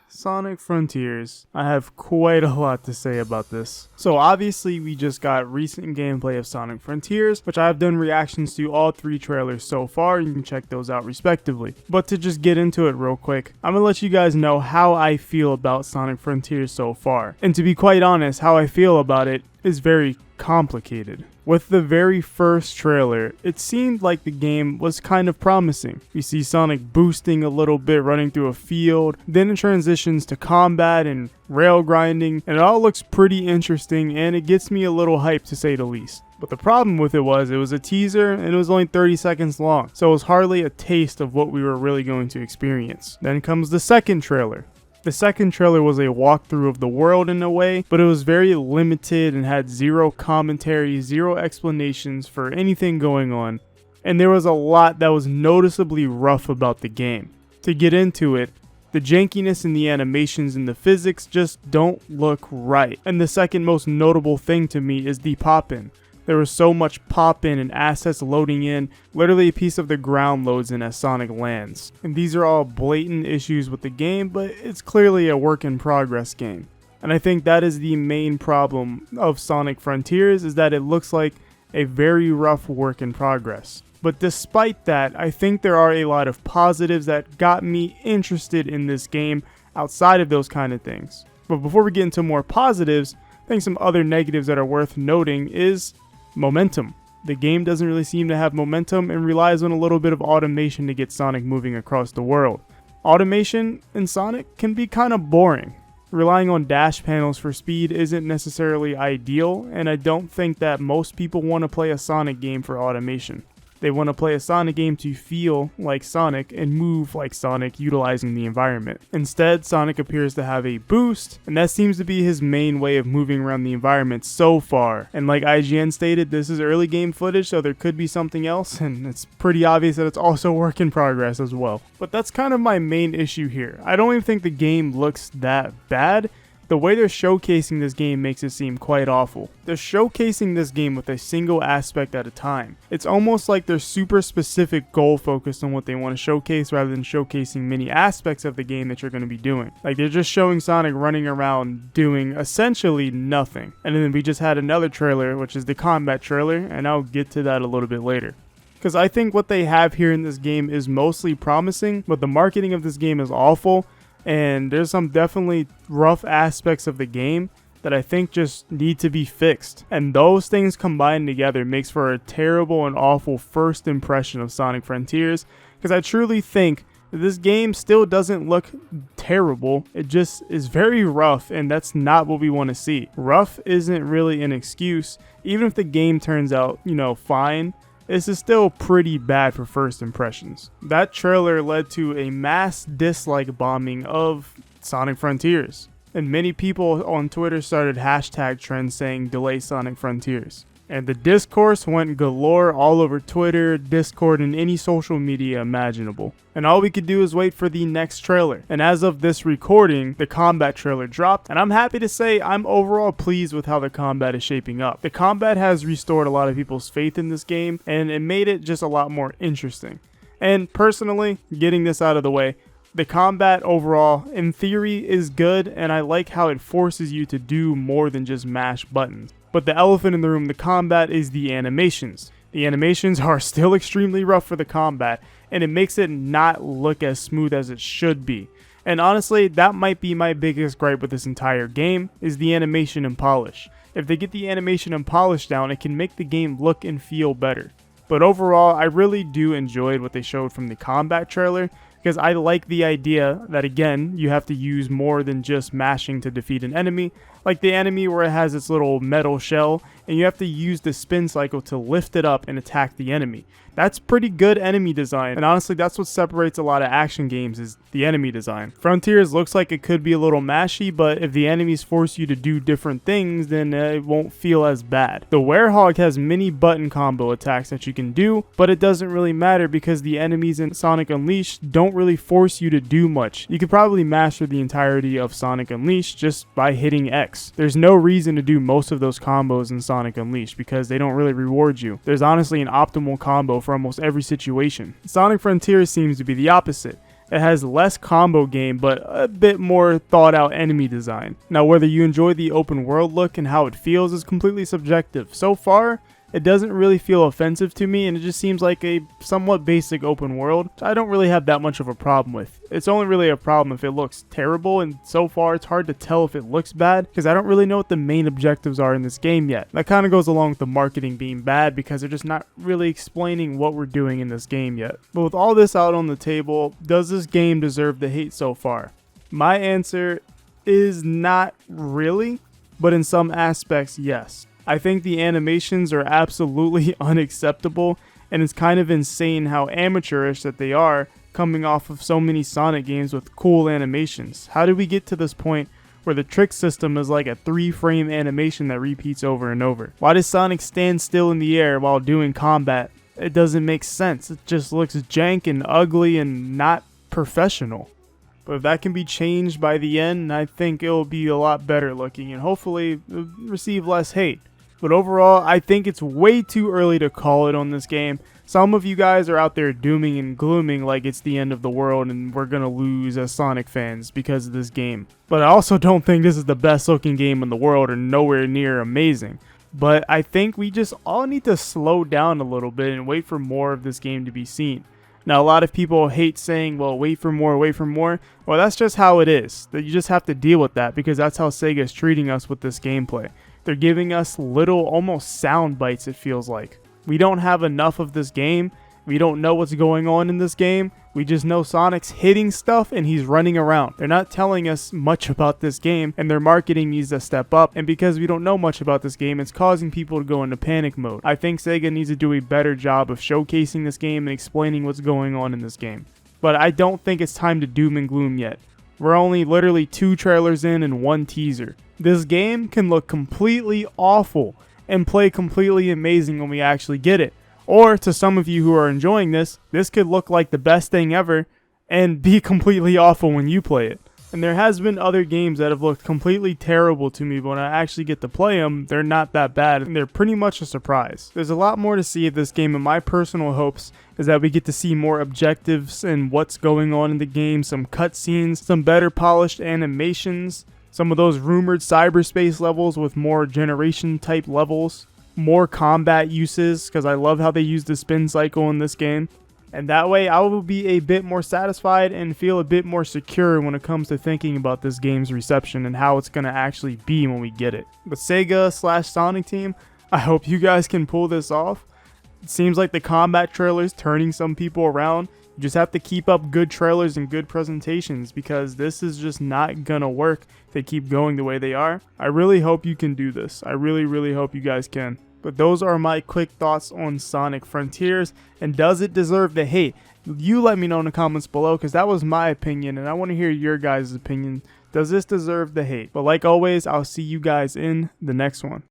Sonic Frontiers. I have quite a lot to say about this. So obviously we just got recent gameplay of Sonic Frontiers, which I have done reactions to all 3 trailers so far. You can check those out respectively. But to just get into it real quick, I'm gonna let you guys know how I feel about Sonic Frontiers so far. And to be quite honest, how I feel about it is very complicated. With the very first trailer, it seemed like the game was kind of promising. You see Sonic boosting a little bit, running through a field, then it transitions to combat and rail grinding, and it all looks pretty interesting and it gets me a little hyped to say the least. But the problem with it was a teaser and it was only 30 seconds long, so it was hardly a taste of what we were really going to experience. Then comes the second trailer. The second trailer was a walkthrough of the world in a way, but it was very limited and had zero commentary, zero explanations for anything going on, and there was a lot that was noticeably rough about the game. To get into it, the jankiness in the animations and the physics just don't look right. And the second most notable thing to me is the pop-in. There was so much pop-in and assets loading in, literally a piece of the ground loads in as Sonic lands. And these are all blatant issues with the game, but it's clearly a work in progress game. And I think that is the main problem of Sonic Frontiers, is that it looks like a very rough work in progress. But despite that, I think there are a lot of positives that got me interested in this game outside of those kind of things. But before we get into more positives, I think some other negatives that are worth noting is momentum. The game doesn't really seem to have momentum and relies on a little bit of automation to get Sonic moving across the world. Automation in Sonic can be kind of boring. Relying on dash panels for speed isn't necessarily ideal, and I don't think that most people want to play a Sonic game for automation. They want to play a Sonic game to feel like Sonic and move like Sonic, utilizing the environment. Instead, Sonic appears to have a boost, and that seems to be his main way of moving around the environment so far. And like IGN stated, this is early game footage, so there could be something else, and it's pretty obvious that it's also work in progress as well. But that's kind of my main issue here. I don't even think the game looks that bad. The way they're showcasing this game makes it seem quite awful. They're showcasing this game with a single aspect at a time. It's almost like they're super specific goal focused on what they want to showcase rather than showcasing many aspects of the game that you're going to be doing. Like, they're just showing Sonic running around doing essentially nothing. And then we just had another trailer, which is the combat trailer, and I'll get to that a little bit later. Because I think what they have here in this game is mostly promising, but the marketing of this game is awful. And there's some definitely rough aspects of the game that I think just need to be fixed. And those things combined together makes for a terrible and awful first impression of Sonic Frontiers. Because I truly think that this game still doesn't look terrible. It just is very rough, and that's not what we want to see. Rough isn't really an excuse. Even if the game turns out, fine, this is still pretty bad for first impressions. That trailer led to a mass dislike bombing of Sonic Frontiers, and many people on Twitter started hashtag trends saying delay Sonic Frontiers. And the discourse went galore all over Twitter, Discord, and any social media imaginable. And all we could do is wait for the next trailer. And as of this recording, the combat trailer dropped, and I'm happy to say I'm overall pleased with how the combat is shaping up. The combat has restored a lot of people's faith in this game, and it made it just a lot more interesting. And personally, getting this out of the way, the combat overall, in theory, is good, and I like how it forces you to do more than just mash buttons. But the elephant in the room, the combat, is the animations. The animations are still extremely rough for the combat, and it makes it not look as smooth as it should be. And honestly, that might be my biggest gripe with this entire game, is the animation and polish. If they get the animation and polish down, it can make the game look and feel better. But overall, I really do enjoy what they showed from the combat trailer, because I like the idea that, again, you have to use more than just mashing to defeat an enemy. Like the enemy where it has its little metal shell, and you have to use the spin cycle to lift it up and attack the enemy. That's pretty good enemy design, and honestly that's what separates a lot of action games, is the enemy design. Frontiers looks like it could be a little mashy, but if the enemies force you to do different things, then it won't feel as bad. The Werehog has many button combo attacks that you can do, but it doesn't really matter because the enemies in Sonic Unleashed don't really force you to do much. You could probably master the entirety of Sonic Unleashed just by hitting X. There's no reason to do most of those combos in Sonic Unleashed because they don't really reward you. There's honestly an optimal combo for almost every situation. Sonic Frontiers seems to be the opposite. It has less combo game, but a bit more thought out enemy design. Now, whether you enjoy the open world look and how it feels is completely subjective. So far, it doesn't really feel offensive to me, and it just seems like a somewhat basic open world, which I don't really have that much of a problem with. It's only really a problem if it looks terrible, and so far it's hard to tell if it looks bad, because I don't really know what the main objectives are in this game yet. That kind of goes along with the marketing being bad, because they're just not really explaining what we're doing in this game yet. But with all this out on the table, does this game deserve the hate so far? My answer is not really, but in some aspects, yes. I think the animations are absolutely unacceptable, and it's kind of insane how amateurish that they are coming off of so many Sonic games with cool animations. How did we get to this point where the trick system is like a 3-frame animation that repeats over and over? Why does Sonic stand still in the air while doing combat? It doesn't make sense. It just looks jank and ugly and not professional. But if that can be changed by the end, I think it'll be a lot better looking and hopefully receive less hate. But overall, I think it's way too early to call it on this game. Some of you guys are out there dooming and glooming like it's the end of the world and we're gonna lose as Sonic fans because of this game. But I also don't think this is the best looking game in the world or nowhere near amazing. But I think we just all need to slow down a little bit and wait for more of this game to be seen. Now, a lot of people hate saying, well, wait for more, wait for more. Well, that's just how it is. That you just have to deal with that because that's how Sega is treating us with this gameplay. They're giving us little, almost sound bites, it feels like. We don't have enough of this game. We don't know what's going on in this game. We just know Sonic's hitting stuff and he's running around. They're not telling us much about this game, and their marketing needs to step up. And because we don't know much about this game, it's causing people to go into panic mode. I think Sega needs to do a better job of showcasing this game and explaining what's going on in this game. But I don't think it's time to doom and gloom yet. We're only literally 2 trailers in and 1 teaser. This game can look completely awful and play completely amazing when we actually get it. Or to some of you who are enjoying this could look like the best thing ever and be completely awful when you play it. And there has been other games that have looked completely terrible to me, but when I actually get to play them, they're not that bad and they're pretty much a surprise. There's a lot more to see of this game, and my personal hopes is that we get to see more objectives and what's going on in the game, some cutscenes, some better polished animations, some of those rumored cyberspace levels with more generation type levels, more combat uses, because I love how they use the spin cycle in this game. And that way I will be a bit more satisfied and feel a bit more secure when it comes to thinking about this game's reception and how it's going to actually be when we get it. But Sega/Sonic team, I hope you guys can pull this off. It seems like the combat trailer's turning some people around. You just have to keep up good trailers and good presentations because this is just not gonna work if they keep going the way they are. I really hope you can do this. I really hope you guys can. But those are my quick thoughts on Sonic Frontiers, and does it deserve the hate? You let me know in the comments below because that was my opinion and I want to hear your guys' opinion. Does this deserve the hate? But like always, I'll see you guys in the next one.